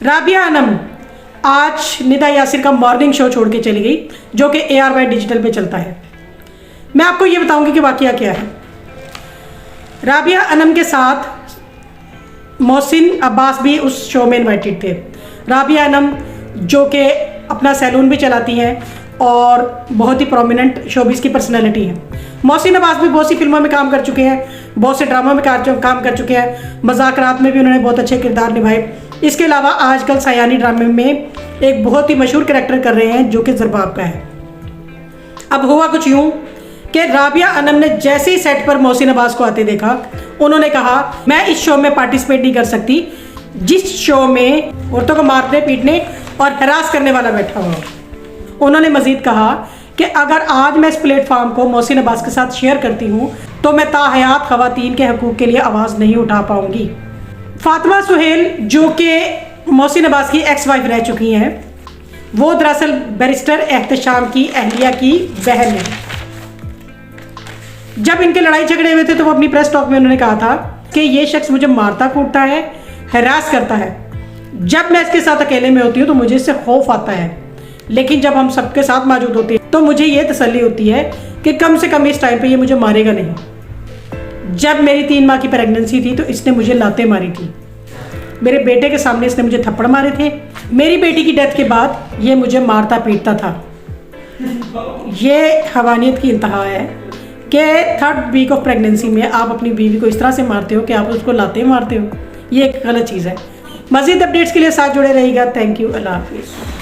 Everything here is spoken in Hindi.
राबिया अनम आज निदा यासिर का मॉर्निंग शो छोड़ के चली गई, जो कि ARY डिजिटल पे चलता है। मैं आपको ये बताऊंगी कि वाकया क्या है। राबिया अनम के साथ मोहसिन अब्बास भी उस शो में इनवाइटेड थे। राबिया अनम जो कि अपना सैलून भी चलाती हैं और बहुत ही प्रोमिनेंट शोबिस की पर्सनैलिटी हैं। मोहसिन अब्बास भी बहुत सी फिल्मों में काम कर चुके हैं, बहुत से ड्रामों में काम कर चुके हैं, मजाकरात में भी उन्होंने बहुत अच्छे किरदार निभाए। इसके अलावा आजकल सयानी ड्रामे में एक बहुत ही मशहूर कैरेक्टर कर रहे हैं जो कि ज़रबाब का है। अब हुआ कुछ यूँ कि राबिया अनम ने जैसे ही सेट पर मोहसिन अब्बास को आते देखा, उन्होंने कहा मैं इस शो में पार्टिसिपेट नहीं कर सकती जिस शो में औरतों को मारने पीटने और हरास करने वाला बैठा हुआ। उन्होंने मजीद कहा कि अगर आज मैं इस प्लेटफॉर्म को मोहसिन अब्बास के साथ शेयर करती हूँ तो मैं ताहयात ख़वातीन के हकूक़ के लिए आवाज़ नहीं उठा पाऊँगी। फातिमा सुहेल जो कि मोहसिन अब्बास की एक्स वाइफ रह चुकी हैं, वो दरअसल बैरिस्टर एहतशाम की अहलिया की बहन है। जब इनके लड़ाई झगड़े हुए थे तो वो अपनी प्रेस टॉक में उन्होंने कहा था कि ये शख्स मुझे मारता कूटता है, हरास करता है। जब मैं इसके साथ अकेले में होती हूँ तो मुझे इससे खौफ आता है, लेकिन जब हम सबके साथ मौजूद होते हैं तो मुझे ये तसल्ली होती है कि कम से कम इस टाइम पे ये मुझे मारेगा नहीं। जब मेरी 3 माह की प्रेगनेंसी थी तो इसने मुझे लातें मारी थी, मेरे बेटे के सामने इसने मुझे थप्पड़ मारे थे, मेरी बेटी की डेथ के बाद ये मुझे मारता पीटता था। ये हवानियत की इंतहा है कि 3rd वीक ऑफ प्रेगनेंसी में आप अपनी बीवी को इस तरह से मारते हो कि आप उसको लाते मारते हो। ये एक गलत चीज़ है। मज़ीद अपडेट्स के लिए साथ जुड़े रहिएगा। Thank you. अल्लाह हाफिज़।